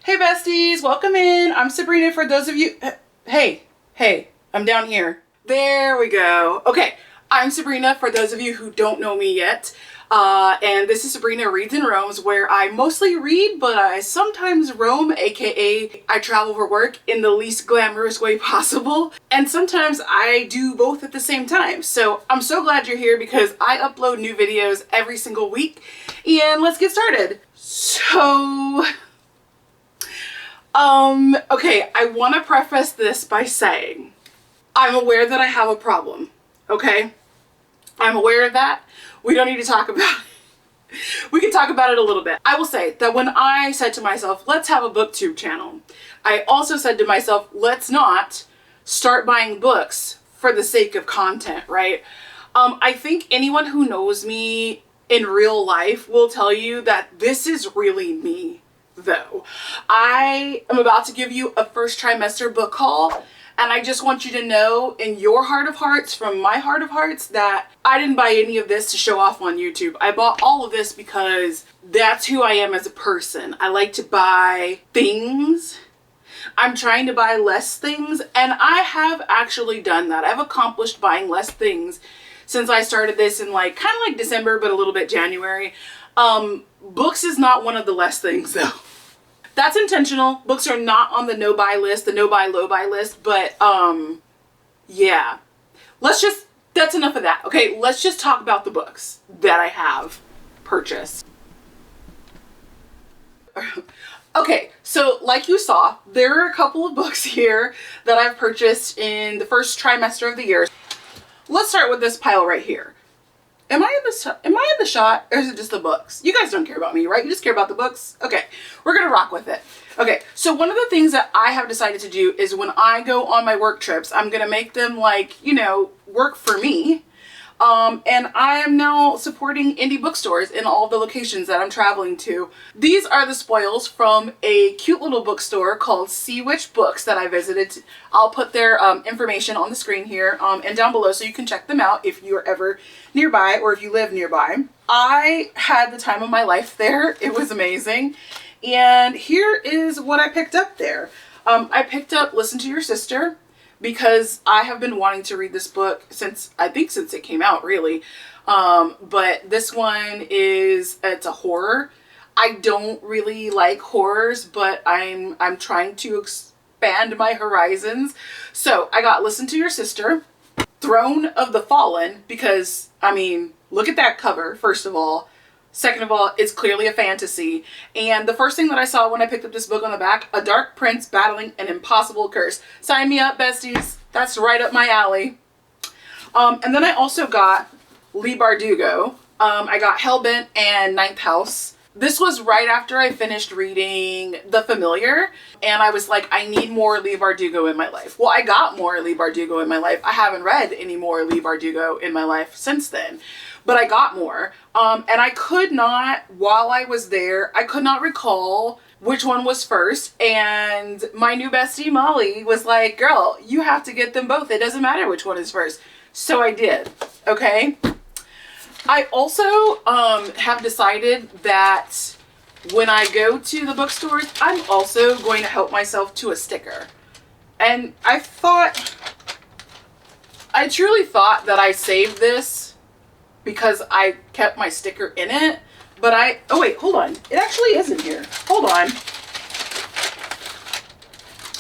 Hey besties, welcome in. I'm Sabrina for those of you, hey, I'm down here. There we go. Okay, I'm Sabrina for those of you who don't know me yet. And this is Sabrina Reads and Roams, where I mostly read, but I sometimes roam, aka I travel for work in the least glamorous way possible. And sometimes I do both at the same time. So I'm so glad you're here because I upload new videos every single week. And let's get started. So... okay, I want to preface this by saying I'm aware that I have a problem, okay? I'm aware of that. We don't need to talk about it. We can talk about it a little bit. I will say that when I said to myself, let's have a booktube channel, I also said to myself, let's not start buying books for the sake of content, right? I think anyone who knows me in real life will tell you that this is really me. Though I am about to give you a first trimester book haul, and I just want you to know in your heart of hearts, from my heart of hearts, that I didn't buy any of this to show off on YouTube. I bought all of this because that's who I am as a person. I like to buy things. I'm trying to buy less things, and I have actually done that. I've accomplished buying less things since I started this in kind of like December, but a little bit January. Books is not one of the less things though. That's intentional. Books are not on the no buy list, the no buy, low buy list, but yeah. That's enough of that. Okay, let's just talk about the books that I have purchased. Okay, so like you saw, there are a couple of books here that I've purchased in the first trimester of the year. Let's start with this pile right here. Am I in the shot, or is it just the books? You guys don't care about me, right? You just care about the books? Okay, we're gonna rock with it. Okay, so one of the things that I have decided to do is when I go on my work trips, I'm gonna make them work for me. And I am now supporting indie bookstores in all the locations that I'm traveling to. These are the spoils from a cute little bookstore called Sea Witch Books that I visited. I'll put their information on the screen here and down below so you can check them out if you're ever nearby or if you live nearby. I had the time of my life there. It was amazing. And here is what I picked up there. I picked up Listen to Your Sister, because I have been wanting to read this book since it came out, really. But this one it's a horror. I don't really like horrors, but I'm trying to expand my horizons. So I got Listen to Your Sister, Throne of the Fallen, because, look at that cover, first of all. Second of all, it's clearly a fantasy. And the first thing that I saw when I picked up this book on the back, a dark prince battling an impossible curse. Sign me up, besties. That's right up my alley. And then I also got Leigh Bardugo. I got Hellbent and Ninth House. This was right after I finished reading The Familiar, and I was like, I need more Leigh Bardugo in my life. Well, I got more Leigh Bardugo in my life. I haven't read any more Leigh Bardugo in my life since then, but I got more. And I could not, while I was there, I could not recall which one was first, and my new bestie Molly was like, girl, you have to get them both. It doesn't matter which one is first. So I did, okay? I also have decided that when I go to the bookstores, I'm also going to help myself to a sticker. And I truly thought that I saved this because I kept my sticker in it. But oh wait, hold on. It actually is in here. Hold on.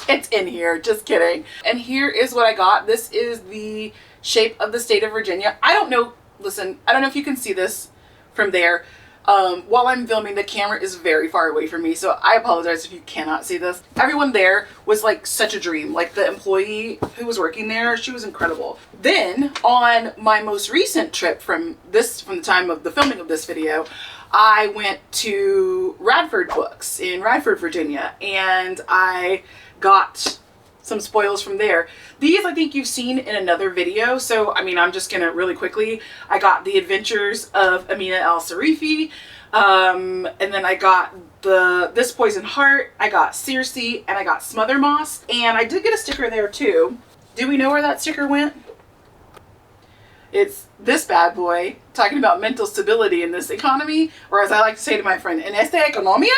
It's in here, just kidding. And here is what I got. This is the shape of the state of Virginia. I don't know. Listen, I don't know if you can see this from there. While I'm filming, the camera is very far away from me, so I apologize if you cannot see this. Everyone there was like such a dream. Like the employee who was working there, she was incredible. Then on my most recent trip from the time of the filming of this video, I went to Radford Books in Radford, Virginia, and I got some spoils from there. These I think you've seen in another video, so I'm just gonna really quickly. I got The Adventures of Amina Al-Sarifi, and then I got This Poison Heart, I got Circe, and I got Smother Moss, and I did get a sticker there too. Do we know where that sticker went? It's this bad boy, talking about mental stability in this economy, or as I like to say to my friend, en esta economia.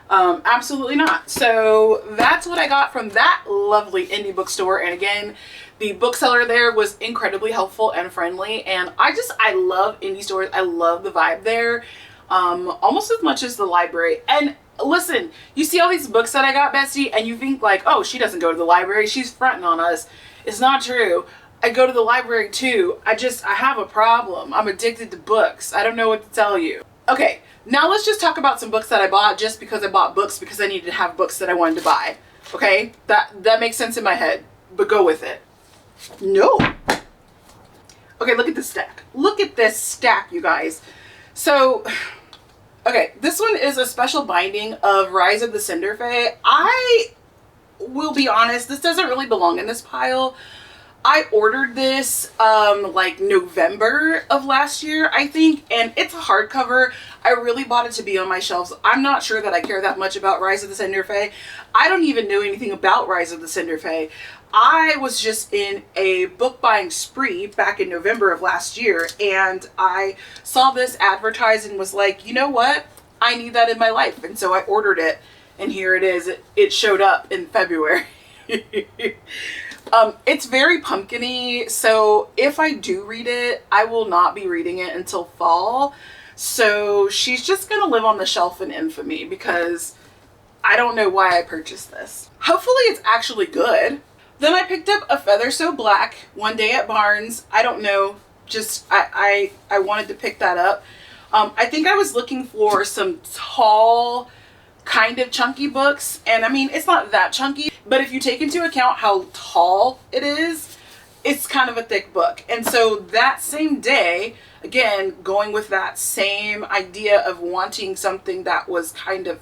Absolutely not. So that's what I got from that lovely indie bookstore. And again, the bookseller there was incredibly helpful and friendly. And I love indie stores. I love the vibe there, almost as much as the library. And listen, you see all these books that I got, Bestie, and you think like, oh, she doesn't go to the library. She's fronting on us. It's not true. I go to the library too. I have a problem. I'm addicted to books. I don't know what to tell you. Okay, now let's just talk about some books that I bought just because I bought books because I needed to have books that I wanted to buy. Okay, that makes sense in my head, but go with it. No. Okay, look at this stack. Look at this stack, you guys. So, okay, this one is a special binding of Rise of the Cinder Fae. I will be honest, this doesn't really belong in this pile. I ordered this like November of last year, I think, and it's a hardcover. I really bought it to be on my shelves. I'm not sure that I care that much about Rise of the Cinder Fae. I don't even know anything about Rise of the Cinder Fae. I was just in a book buying spree back in November of last year, and I saw this advertised and was like, you know what? I need that in my life. And so I ordered it, and here it is. It showed up in February. It's very pumpkin-y, so if I do read it, I will not be reading it until fall. So she's just gonna live on the shelf in infamy because I don't know why I purchased this. Hopefully it's actually good. Then I picked up A Feather So Black one day at Barnes. I don't know, just I wanted to pick that up. I think I was looking for some tall, kind of chunky books, and I mean, it's not that chunky, but if you take into account how tall it is, it's kind of a thick book. And so that same day, again, going with that same idea of wanting something that was kind of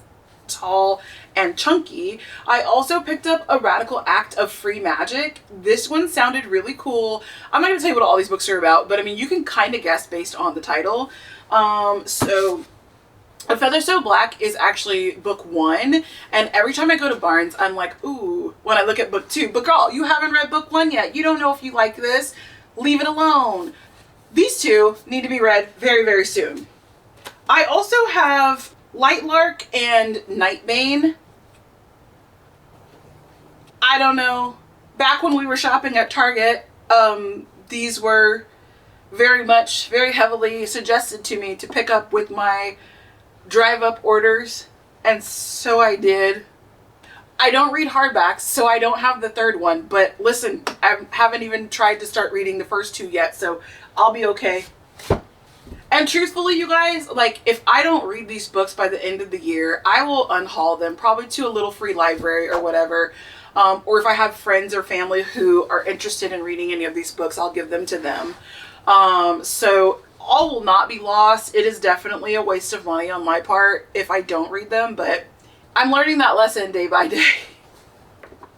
tall and chunky, I also picked up A Radical Act of Free Magic. This one sounded really cool. I'm not gonna tell you what all these books are about, but I mean, you can kind of guess based on the title. So A Feather So Black is actually book 1, and every time I go to Barnes, I'm like, ooh, when I look at book 2, but girl, you haven't read book 1 yet. You don't know if you like this. Leave it alone. These two need to be read very, very soon. I also have Lightlark and Nightbane. I don't know. Back when we were shopping at Target, these were very heavily suggested to me to pick up with my drive-up orders, and so I did. I don't read hardbacks, so I don't have the third one, but listen, I haven't even tried to start reading the first 2 yet, so I'll be okay. And truthfully, you guys, like, if I don't read these books by the end of the year, I will unhaul them, probably to a little free library or whatever. Or if I have friends or family who are interested in reading any of these books, I'll give them to them. So all will not be lost. It is definitely a waste of money on my part if I don't read them, but I'm learning that lesson day by day.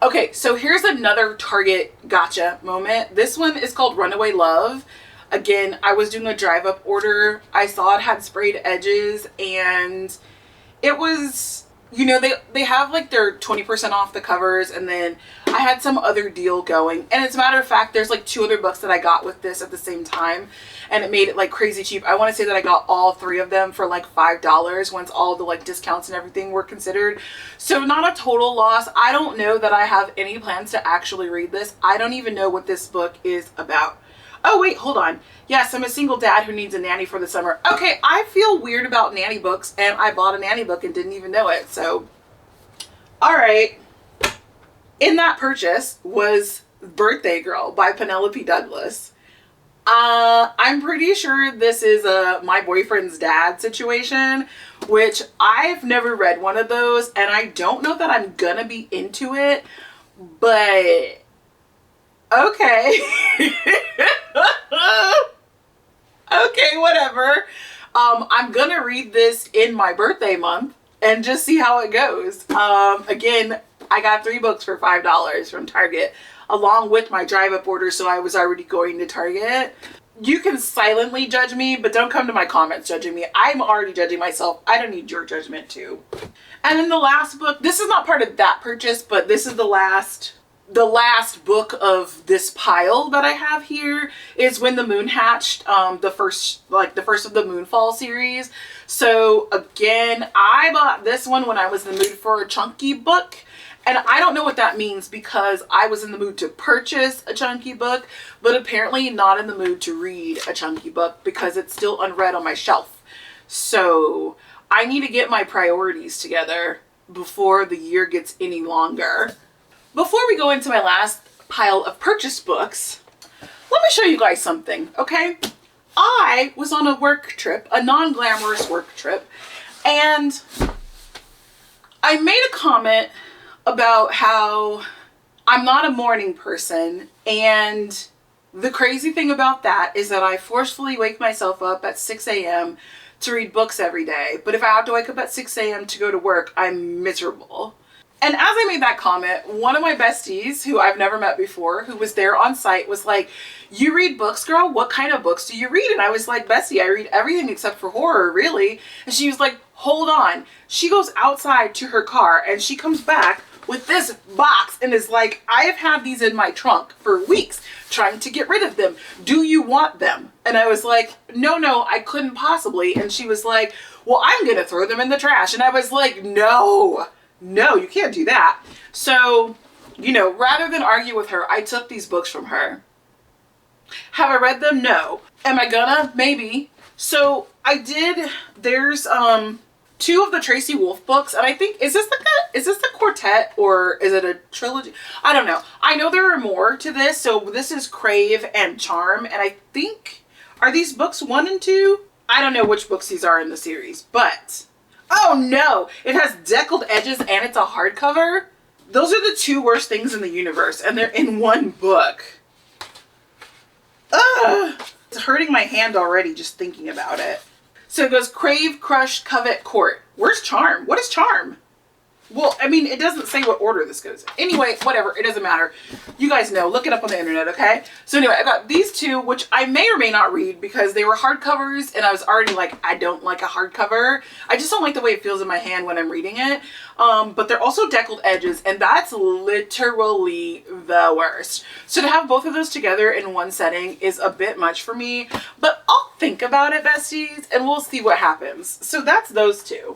Okay, so here's another Target gotcha moment. This one is called Runaway Love. Again, I was doing a drive-up order. I saw it had sprayed edges, and it was, you know, they have like their 20% off the covers, and then I had some other deal going. And as a matter of fact, there's like 2 other books that I got with this at the same time, and it made it like crazy cheap. I want to say that I got all 3 of them for like $5 once all the like discounts and everything were considered. So not a total loss. I don't know that I have any plans to actually read this. I don't even know what this book is about. Oh wait, hold on. Yes, I'm a single dad who needs a nanny for the summer. Okay, I feel weird about nanny books, and I bought a nanny book and didn't even know it, so. All right. In that purchase was Birthday Girl by Penelope Douglas. I'm pretty sure this is a my boyfriend's dad situation, which I've never read one of those, and I don't know that I'm gonna be into it, but okay. Okay, whatever. I'm gonna read this in my birthday month and just see how it goes. Again, I got 3 books for $5 from Target along with my drive-up order, so I was already going to Target. You can silently judge me, but don't come to my comments judging me. I'm already judging myself. I don't need your judgment too. And then the last book, this is not part of that purchase, but this is the last the last book of this pile that I have here is When the Moon Hatched, the first of the Moonfall series. So again, I bought this one when I was in the mood for a chunky book. And I don't know what that means because I was in the mood to purchase a chunky book, but apparently not in the mood to read a chunky book because it's still unread on my shelf. So I need to get my priorities together before the year gets any longer. Before we go into my last pile of purchased books, let me show you guys something, okay? I was on a work trip, a non-glamorous work trip, and I made a comment about how I'm not a morning person, and the crazy thing about that is that I forcefully wake myself up at 6 a.m. to read books every day, but if I have to wake up at 6 a.m. to go to work, I'm miserable. And as I made that comment, one of my besties, who I've never met before, who was there on site, was like, "You read books, girl? What kind of books do you read?" And I was like, "Bestie, I read everything except for horror, really." And she was like, "Hold on." She goes outside to her car and she comes back with this box and is like, "I have had these in my trunk for weeks trying to get rid of them. Do you want them?" And I was like, no, I couldn't possibly. And she was like, "Well, I'm going to throw them in the trash." And I was like, no, you can't do that. So, you know, rather than argue with her, I took these books from her. Have I read them? No. Am I gonna? Maybe. So I did, there's two of the Tracy Wolf books, and I think, is this the quartet or is it a trilogy? I don't know. I know there are more to this. So this is Crave and Charm, and I think, are these books 1 and 2? I don't know which books these are in the series, but oh no, it has deckled edges and it's a hardcover. Those are the two worst things in the universe, and they're in one book. Ugh, it's hurting my hand already just thinking about it. So it goes Crave, Crush, Covet, Court. Where's Charm? What is Charm? Well, I mean, it doesn't say what order this goes in. Anyway, whatever, it doesn't matter. You guys know, look it up on the internet, okay? So anyway, I got these two, which I may or may not read because they were hardcovers, and I was already like, I don't like a hardcover. I just don't like the way it feels in my hand when I'm reading it. But they're also deckled edges, and that's literally the worst. So to have both of those together in one setting is a bit much for me, but I'll think about it, besties, and we'll see what happens. So that's those two.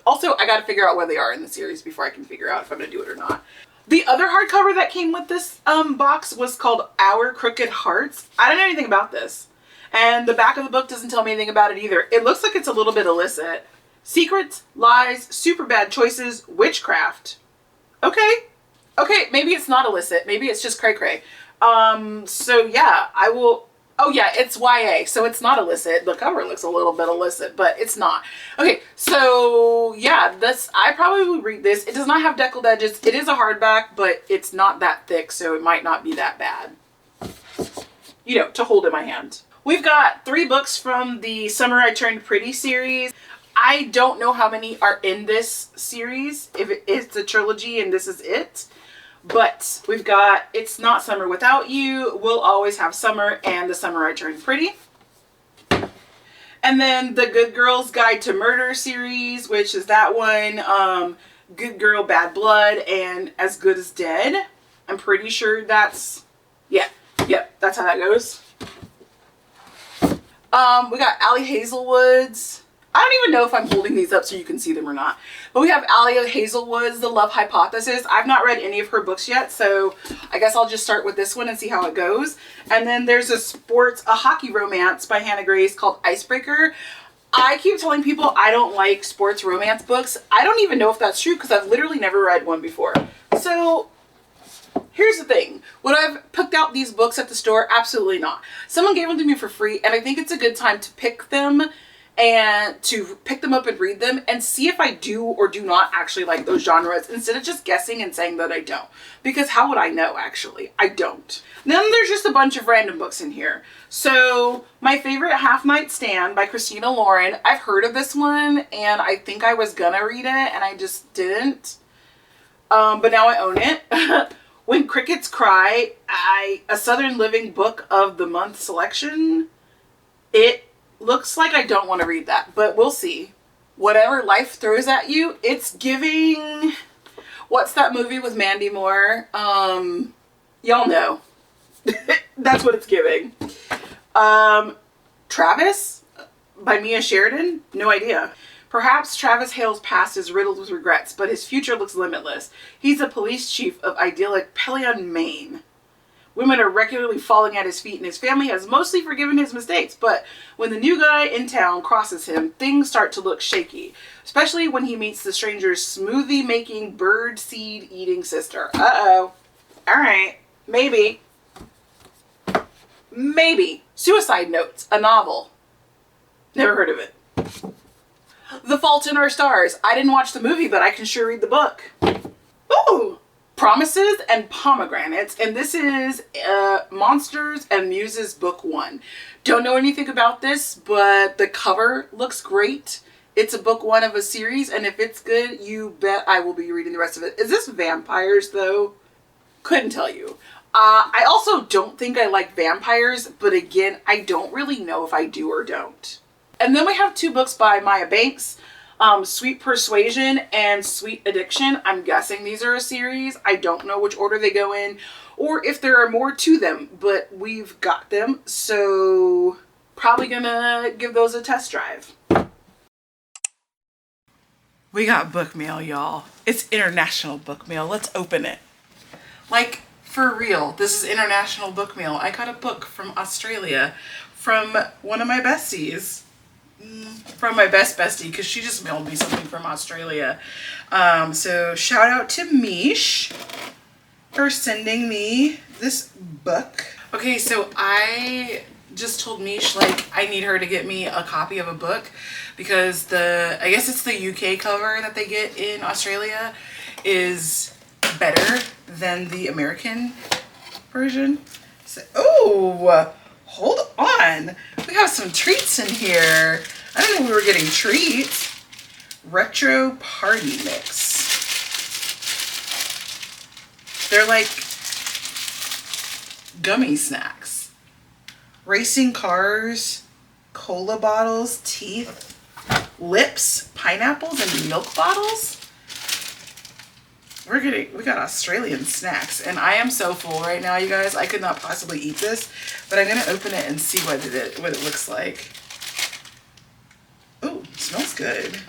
Also, I got to figure out where they are in the series before I can figure out if I'm going to do it or not. The other hardcover that came with this box was called Our Crooked Hearts. I don't know anything about this. And the back of the book doesn't tell me anything about it either. It looks like it's a little bit illicit. Secrets, lies, super bad choices, witchcraft. Okay. Okay, maybe it's not illicit. Maybe it's just cray-cray. So yeah, I will... Oh yeah, it's YA, so it's not illicit. The cover looks a little bit illicit, but it's not. Okay, so yeah, I probably will read this. It does not have deckled edges. It is a hardback, but it's not that thick, so it might not be that bad, you know, to hold in my hand. We've got 3 books from the Summer I Turned Pretty series. I don't know how many are in this series, if it's a trilogy and this is it. But we've got It's Not Summer Without You, We'll Always Have Summer, and The Summer I Turned Pretty. And then the Good Girl's Guide to Murder series, which is that one, Good Girl, Bad Blood, and As Good as Dead. I'm pretty sure that's, yep, that's how that goes. We got Allie Hazelwood's, I don't even know if I'm holding these up so you can see them or not. But we have Allie Hazelwood's The Love Hypothesis. I've not read any of her books yet, so I guess I'll just start with this one and see how it goes. And then there's a hockey romance by Hannah Grace called Icebreaker. I keep telling people I don't like sports romance books. I don't even know if that's true because I've literally never read one before. So here's the thing. Would I have picked out these books at the store? Absolutely not. Someone gave them to me for free, and I think it's a good time to pick them and to pick them up and read them and see if I do or do not actually like those genres instead of just guessing and saying that I don't. Because how would I know, actually? I don't. Then there's just a bunch of random books in here. So my favorite, Half Night Stand by Christina Lauren. I've heard of this one and I think I was gonna read it and I just didn't. But now I own it. When Crickets Cry, a Southern Living Book of the Month selection. It looks like I don't want to read that, but we'll see. Whatever life throws at you, it's giving... What's that movie with Mandy Moore? Y'all know. That's what it's giving. Travis by Mia Sheridan? No idea. Perhaps Travis Hale's past is riddled with regrets, but his future looks limitless. He's a police chief of idyllic Pelion, Maine. Women are regularly falling at his feet, and his family has mostly forgiven his mistakes. But when the new guy in town crosses him, things start to look shaky. Especially when he meets the stranger's smoothie-making, bird-seed-eating sister. Uh-oh. Alright. Maybe. Maybe. Suicide Notes. A novel. Never heard of it. The Fault in Our Stars. I didn't watch the movie, but I can sure read the book. Ooh! Promises and Pomegranates, and this is Monsters and Muses book 1. Don't know anything about this, but the cover looks great. It's a book 1 of a series, and if it's good, you bet I will be reading the rest of it. Is this vampires though? Couldn't tell you. I also don't think I like vampires, but again, I don't really know if I do or don't. And then we have 2 books by Maya Banks. Sweet Persuasion and Sweet Addiction. I'm guessing these are a series. I don't know which order they go in or if there are more to them, but we've got them. So probably gonna give those a test drive. We got book mail, y'all. It's international book mail. Let's open it. Like, for real, this is international book mail. I got a book from Australia from one of my besties. From my bestie, because she just mailed me something from Australia. So shout out to Mish for sending me this book. Okay, so I just told Mish, like, I need her to get me a copy of a book because I guess it's the UK cover that they get in Australia is better than the American version. So, oh, hold on. We have some treats in here. I didn't know we were getting treats. Retro Party Mix. They're like gummy snacks. Racing cars, cola bottles, teeth, lips, pineapples, and milk bottles. We got Australian snacks, and I am so full right now, you guys. I could not possibly eat this, but I'm gonna open it and see what it looks like. Oh, it smells good.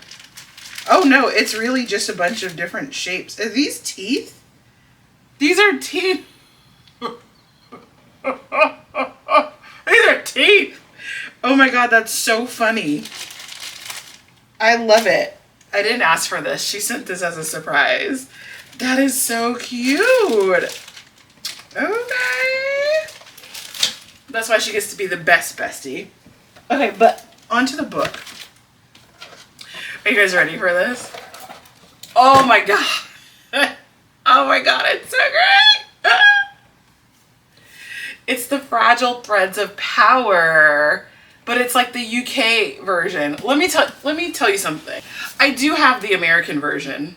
Oh no, it's really just a bunch of different shapes. Are these teeth? These are teeth. These are teeth. Oh my god, that's so funny. I love it. I didn't ask for this. She sent this as a surprise. That is so cute. Okay. That's why she gets to be the best bestie. Okay, but onto the book. Are you guys ready for this? Oh my god. Oh my god, it's so great. It's the Fragile Threads of Power, but it's like the UK version. Let me tell you something. I do have the American version.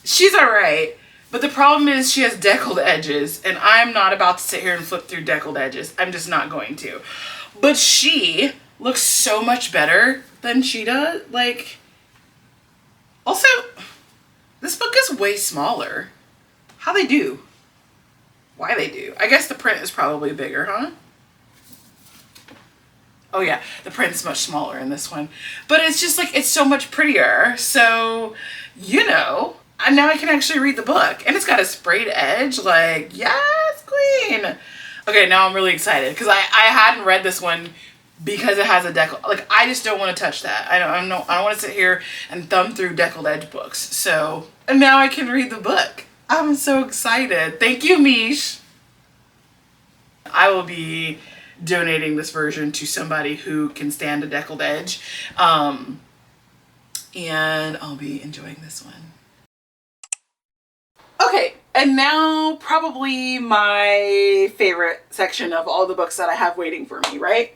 She's alright, but the problem is she has deckled edges, and I'm not about to sit here and flip through deckled edges. I'm just not going to. But she looks so much better than she does. Like, also, this book is way smaller. How they do? Why they do? I guess the print is probably bigger, huh? Oh yeah, the print's much smaller in this one. But it's just like, it's so much prettier. So, you know, and now I can actually read the book. And it's got a sprayed edge, like, yes, queen. Okay, now I'm really excited because I hadn't read this one because it has a decal. Like, I just don't want to touch that. I don't want to sit here and thumb through deckled edge books. So, and now I can read the book. I'm so excited. Thank you, Mish. I will be donating this version to somebody who can stand a deckled edge. And I'll be enjoying this one. Okay, and now probably my favorite section of all the books that I have waiting for me, right?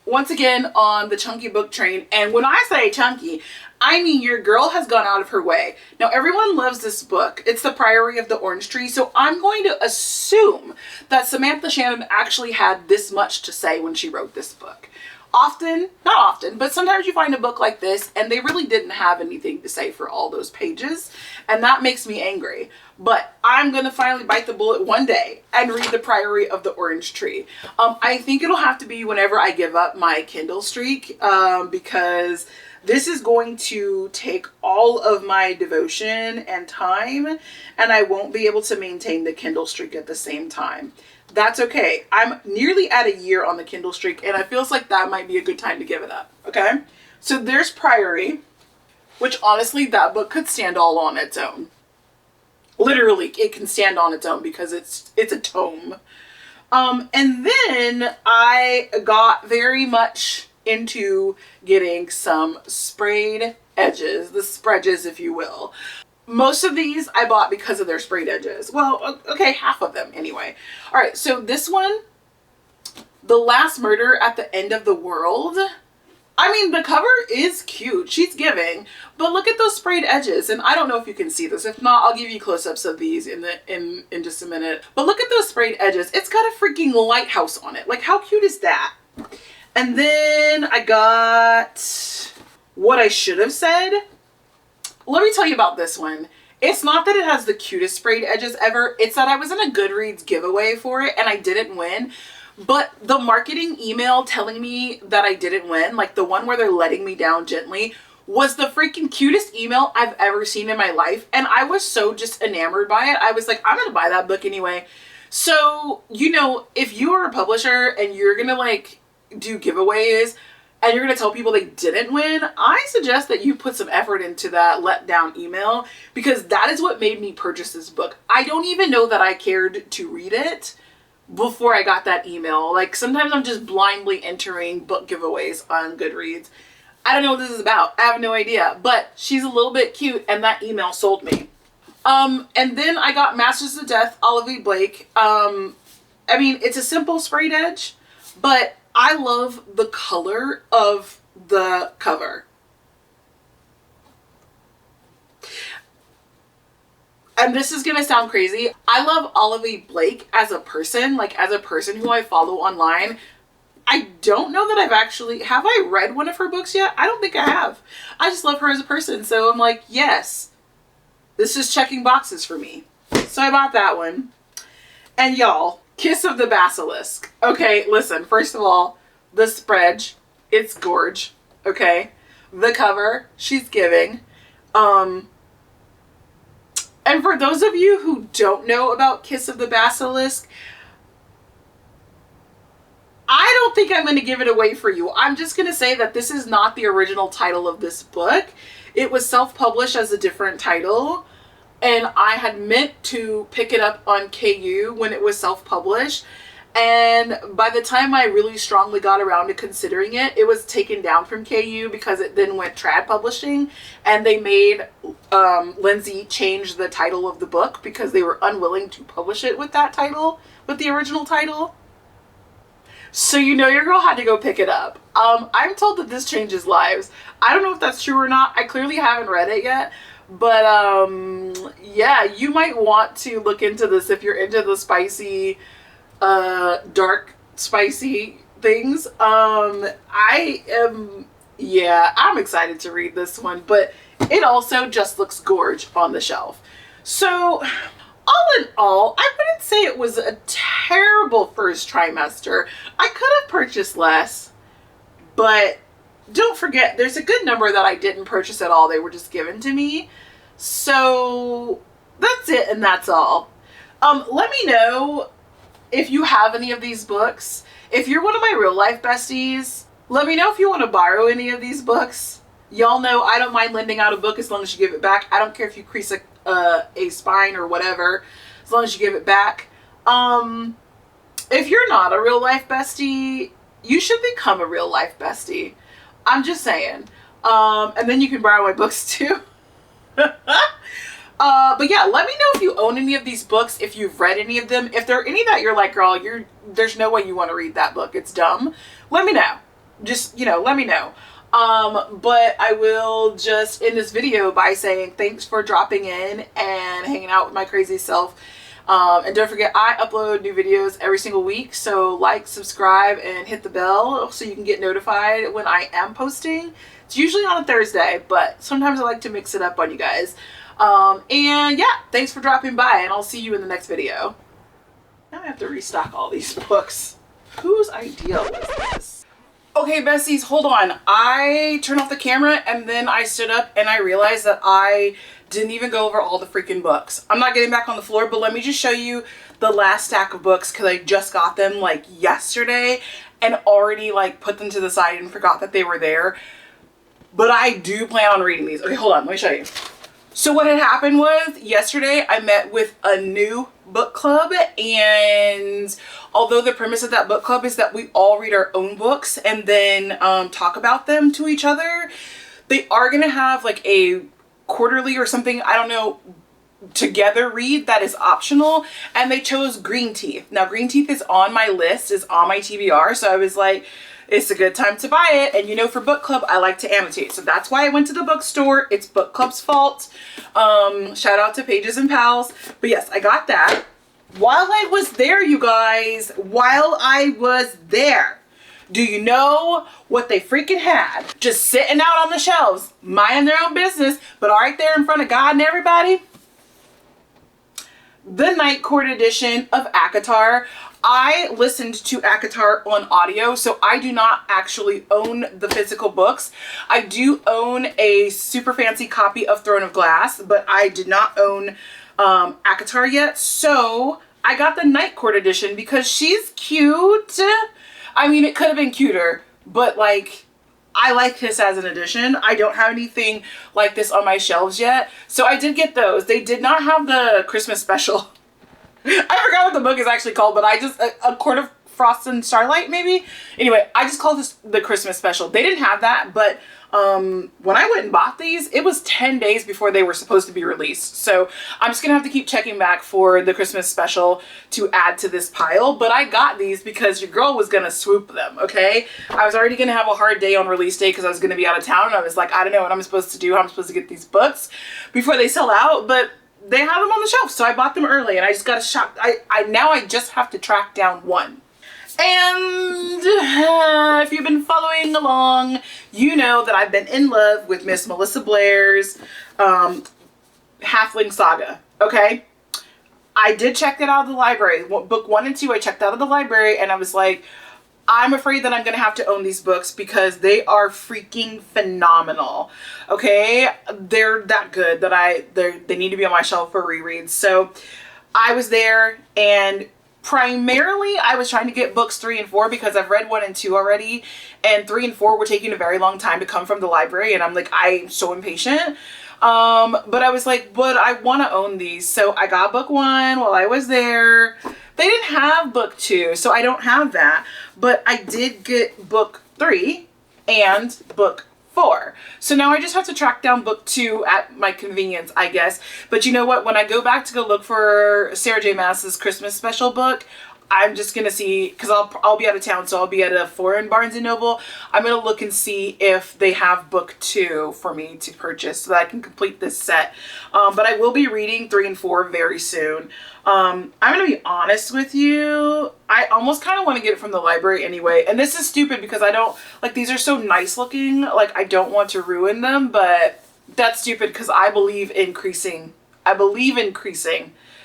Once again on the chunky book train, and when I say chunky, I mean your girl has gone out of her way. Now everyone loves this book. It's The Priory of the Orange Tree, so I'm going to assume that Samantha Shannon actually had this much to say when she wrote this book. Often, not often, but sometimes you find a book like this and they really didn't have anything to say for all those pages, and that makes me angry. But I'm gonna finally bite the bullet one day and read The Priory of the Orange Tree. I think it'll have to be whenever I give up my Kindle streak, because this is going to take all of my devotion and time, and I won't be able to maintain the Kindle streak at the same time. That's okay. I'm nearly at a year on the Kindle streak, and it feels like that might be a good time to give it up, okay? So there's Priory, which honestly, that book could stand all on its own. Literally, it can stand on its own because it's a tome. And then I got very much into getting some sprayed edges, the spreads, if you will. Most of these I bought because of their sprayed edges. Well, okay, half of them anyway. All right, so this one, The Last Murder at the End of the World. I mean, the cover is cute. She's giving, but look at those sprayed edges. And I don't know if you can see this. If not, I'll give you close-ups of these in just a minute. But look at those sprayed edges. It's got a freaking lighthouse on it. Like, how cute is that? And then I got What I Should Have Said. Let me tell you about this one. It's not that it has the cutest sprayed edges ever. It's that I was in a Goodreads giveaway for it and I didn't win. But the marketing email telling me that I didn't win, like the one where they're letting me down gently, was the freaking cutest email I've ever seen in my life. And I was so just enamored by it. I was like, I'm gonna buy that book anyway. So, you know, if you are a publisher and you're gonna like do giveaways, and you're going to tell people they didn't win, I suggest that you put some effort into that letdown email, because that is what made me purchase this book. I don't even know that I cared to read it before I got that email. Like, sometimes I'm just blindly entering book giveaways on Goodreads. I don't know what this is about. I have no idea, but she's a little bit cute and that email sold me. And then I got Masters of Death, Olivia Blake. I mean, it's a simple sprayed edge, but I love the color of the cover. And this is gonna sound crazy. I love Olivia Blake as a person, like as a person who I follow online. I don't know that have I read one of her books yet? I don't think I have. I just love her as a person. So I'm like, yes, this is checking boxes for me. So I bought that one. And y'all, Kiss of the Basilisk. Okay, listen, first of all, the spread, it's gorge, okay? The cover, she's giving. And for those of you who don't know about Kiss of the Basilisk, I don't think I'm going to give it away for you. I'm just going to say that this is not the original title of this book. It was self-published as a different title. And I had meant to pick it up on KU when it was self-published. And by the time I really strongly got around to considering it, it was taken down from KU because it then went trad publishing. And they made Lindsay change the title of the book because they were unwilling to publish it with that title, with the original title. So you know your girl had to go pick it up. I'm told that this changes lives. I don't know if that's true or not. I clearly haven't read it yet. But, yeah, you might want to look into this if you're into the spicy, dark, spicy things. I'm excited to read this one, but it also just looks gorge on the shelf. So, all in all, I wouldn't say it was a terrible first trimester. I could have purchased less, but don't forget, there's a good number that I didn't purchase at all. They were just given to me. So that's it, and that's all. Let me know if you have any of these books. If you're one of my real life besties, let me know if you want to borrow any of these books. Y'all know I don't mind lending out a book as long as you give it back. I don't care if you crease a spine or whatever, as long as you give it back. If you're not a real life bestie, you should become a real life bestie. I'm just saying. And then you can borrow my books too. But yeah, let me know if you own any of these books, if you've read any of them. If there are any that you're like, girl, there's no way you want to read that book, it's dumb. Let me know. Just, let me know. But I will just end this video by saying thanks for dropping in and hanging out with my crazy self. And don't forget, I upload new videos every single week. So like, subscribe, and hit the bell so you can get notified when I am posting. It's usually on a Thursday, but sometimes I like to mix it up on you guys. And yeah, thanks for dropping by, and I'll see you in the next video. Now I have to restock all these books. Whose idea was this? Okay, besties, hold on. I turned off the camera and then I stood up and I realized that I didn't even go over all the freaking books. I'm not getting back on the floor, but let me just show you the last stack of books because I just got them like yesterday and already like put them to the side and forgot that they were there. But I do plan on reading these. Okay, hold on, let me show you. So what had happened was yesterday I met with a new book club, and although the premise of that book club is that we all read our own books and then talk about them to each other, they are going to have like a quarterly or something, I don't know, together read that is optional, and they chose Green Teeth. Now Green Teeth is on my list, is on my TBR, so I was like, it's a good time to buy it. And you know, for book club, I like to annotate. So that's why I went to the bookstore. It's book club's fault. Shout out to Pages and Pals. But yes, I got that. While I was there, you guys, while I was there, do you know what they freaking had? Just sitting out on the shelves, minding their own business, but right there in front of God and everybody, the Night Court edition of ACOTAR. I listened to ACOTAR on audio, so I do not actually own the physical books. I do own a super fancy copy of Throne of Glass, but I did not own ACOTAR yet, so I got the Night Court edition because she's cute. I mean, it could have been cuter, but like, I like this as an edition. I don't have anything like this on my shelves yet, so I did get those. They did not have the Christmas special. I forgot what the book is actually called, but I just, A Court of Frost and Starlight, maybe? Anyway, I just called this the Christmas special. They didn't have that, but when I went and bought these, it was 10 days before they were supposed to be released. So I'm just gonna have to keep checking back for the Christmas special to add to this pile, but I got these because your girl was gonna swoop them, okay? I was already gonna have a hard day on release day because I was gonna be out of town, and I was like, I don't know what I'm supposed to do. I'm supposed to get these books before they sell out, but they have them on the shelf, so I bought them early, and I just got a shock. Now I just have to track down one. And if you've been following along, you know that I've been in love with Miss Melissa Blair's Halfling Saga, okay? I did check that out of the library. Book 1 and 2 I checked out of the library, and I was like, I'm afraid that I'm going to have to own these books because they are freaking phenomenal. Okay? They're that good that they need to be on my shelf for rereads. So I was there, and primarily I was trying to get books 3 and 4 because I've read 1 and 2 already, and 3 and 4 were taking a very long time to come from the library, and I'm like, I'm so impatient. But I was like, but I want to own these. So I got book 1 while I was there. They didn't have book 2, so I don't have that. But I did get book 3 and book 4. So now I just have to track down book 2 at my convenience, I guess. But you know what? When I go back to go look for Sarah J. Maas's Christmas special book, I'm just going to see, because I'll be out of town, so I'll be at a foreign Barnes & Noble. I'm going to look and see if they have book 2 for me to purchase so that I can complete this set. But I will be reading 3 and 4 very soon. I'm going to be honest with you. I almost kind of want to get it from the library anyway. And this is stupid because I don't, like, these are so nice looking. Like, I don't want to ruin them, but that's stupid because I believe in increasing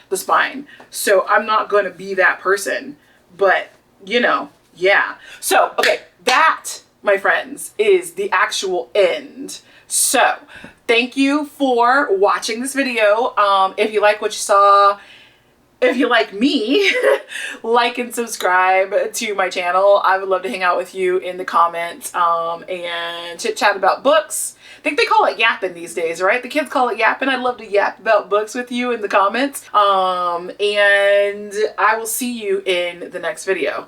the spine. So I'm not going to be that person, but you know, yeah. So, okay, that, my friends, is the actual end. So thank you for watching this video. If you like what you saw, if you like me, like and subscribe to my channel. I would love to hang out with you in the comments and chit chat about books. I think they call it yapping these days, right? The kids call it yapping. I'd love to yap about books with you in the comments. And I will see you in the next video.